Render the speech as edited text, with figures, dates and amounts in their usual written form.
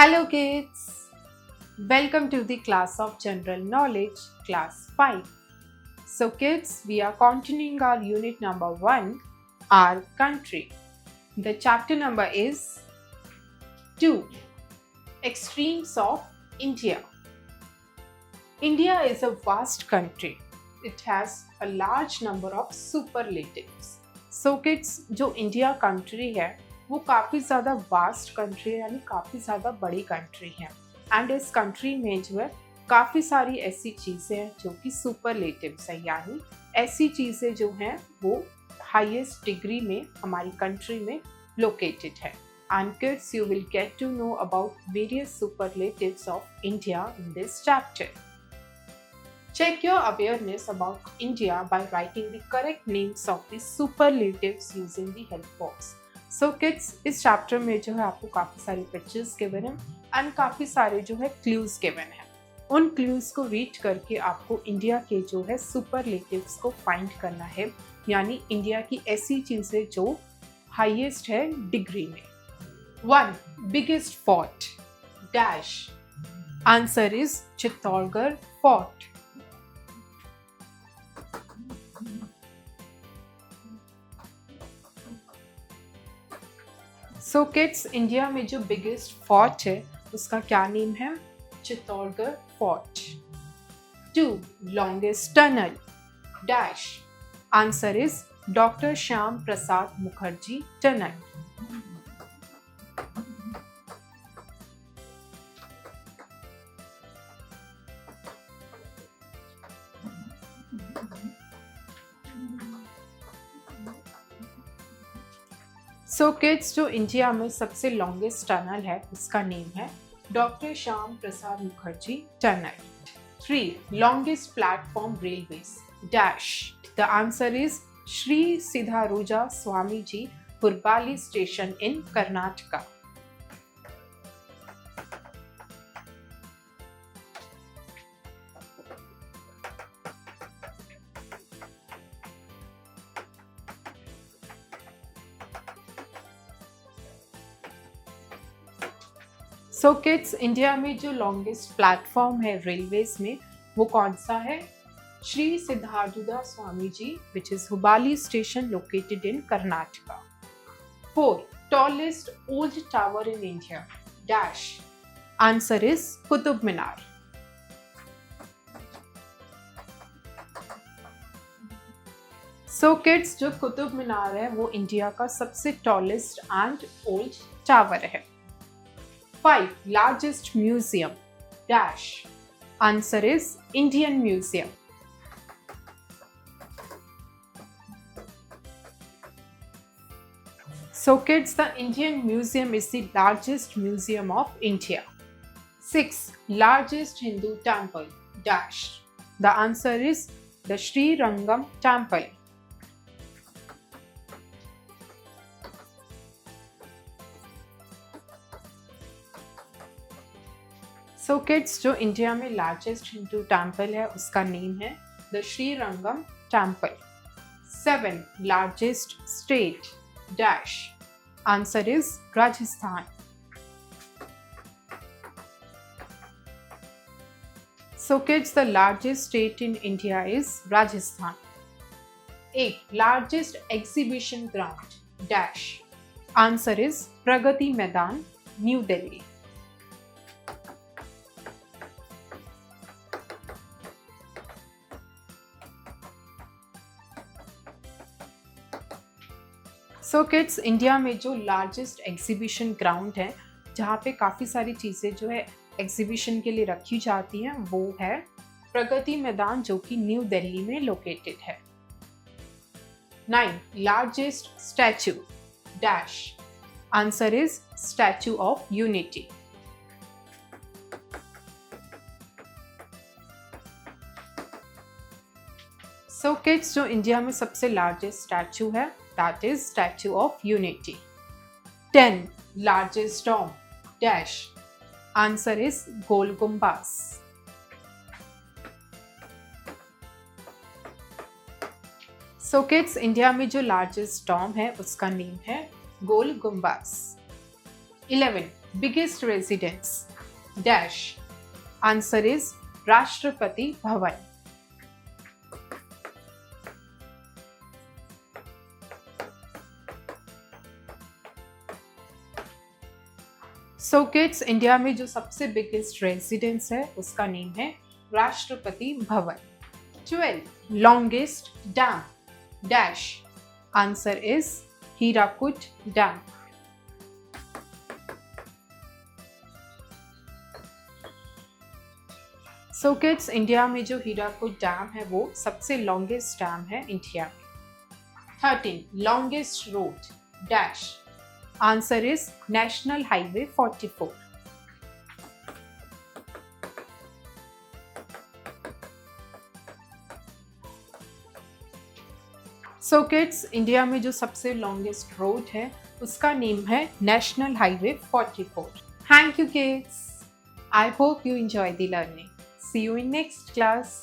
Hello kids, welcome to the class of general knowledge class 5. So kids, we are continuing our unit number 1, our country. The chapter number is 2, Extremes of India. India is a vast country. It has a large number of superlatives. So kids, जो India country है वो काफ़ी ज़्यादा vast country है, यानी काफ़ी ज़्यादा बड़ी कंट्री है। एंड इस कंट्री में जो है काफ़ी सारी ऐसी चीज़ें हैं जो कि सुपरलेटिव्स है, यानी ऐसी चीज़ें जो हैं वो हाईएस्ट डिग्री में हमारी कंट्री में लोकेटेड है। And kids, you will get to know about various superlatives of India in this chapter. Check your awareness about India by writing the correct names of the superlatives using the help box. So kids, इस chapter में जो है आपको काफ़ी सारी pictures given है and काफ़ी सारे जो है क्लूज गिवन है। उन क्लूज को रीड करके आपको इंडिया के जो है सुपरलेटिव्स को फाइंड करना है, यानी इंडिया की ऐसी चीज़ें जो हाईएस्ट है डिग्री में। 1. Biggest fort dash. Answer is Chittorgarh fort. So kids, India में जो बिगेस्ट फोर्ट है उसका क्या नेम है? Chittorgarh fort. 2. Longest tunnel dash. Answer is doctor Shyam Prasad Mukherjee tunnel. So kids, जो इंडिया में सबसे लॉन्गेस्ट टनल है उसका नेम है doctor Shyam Prasad Mukherjee tunnel. 3. Longest platform railways dash. The answer is Shri Siddharudha Swami ji Hubballi station in Karnataka. So kids, India में जो लॉन्गेस्ट प्लेटफॉर्म है रेलवेज में वो कौन सा है? Shri Siddharudha Swami ji which is Hubballi station located in Karnataka. 4. Tallest old tower in India dash. Answer is Qutub Minar. So kids, जो कुतुब मीनार है वो इंडिया का सबसे टॉलेस्ट एंड ओल्ड टावर है। 5. Largest museum dash. Answer is Indian Museum. So kids, the Indian Museum is the largest museum of India. 6. Largest Hindu temple dash. The answer is the Sri Rangam temple. So kids, जो India में largest Hindu temple है उसका name है the Sri Rangam temple. 7. Largest state dash. Answer is Rajasthan. So kids, the largest state in India is Rajasthan. 8. Largest exhibition ground dash. Answer is Pragati Maidan, New Delhi. So kids, India में जो largest exhibition ground है जहाँ पे काफ़ी सारी चीज़ें जो है एग्जीबिशन के लिए रखी जाती हैं वो है प्रगति मैदान, जो कि न्यू दिल्ली में लोकेटेड है। 9. Largest statue dash. Answer is statue of unity. So kids, जो इंडिया में सबसे लार्जेस्ट स्टैचू है that is Statue of Unity. 10. Largest tomb dash. Answer is Gol Gumbaz. So kids, India में जो लार्जेस्ट टॉम है उसका name है गोल Gumbaz. 11. biggest residence dash. Answer is Rashtrapati Bhavan. So kids, India में जो सबसे बिगेस्ट रेजिडेंस है उसका नेम है Rashtrapati Bhavan. 12 longest dam dash. Answer is Hirakud dam. So kids, India में जो हीराकुड डैम है वो सबसे लॉन्गेस्ट डैम है इंडिया में. 13 longest road dash. Answer is national highway 44. So kids, India में जो सबसे लॉन्गेस्ट रोड है उसका नेम है national highway 44. Thank you kids. I hope you enjoy the learning. See you in next class.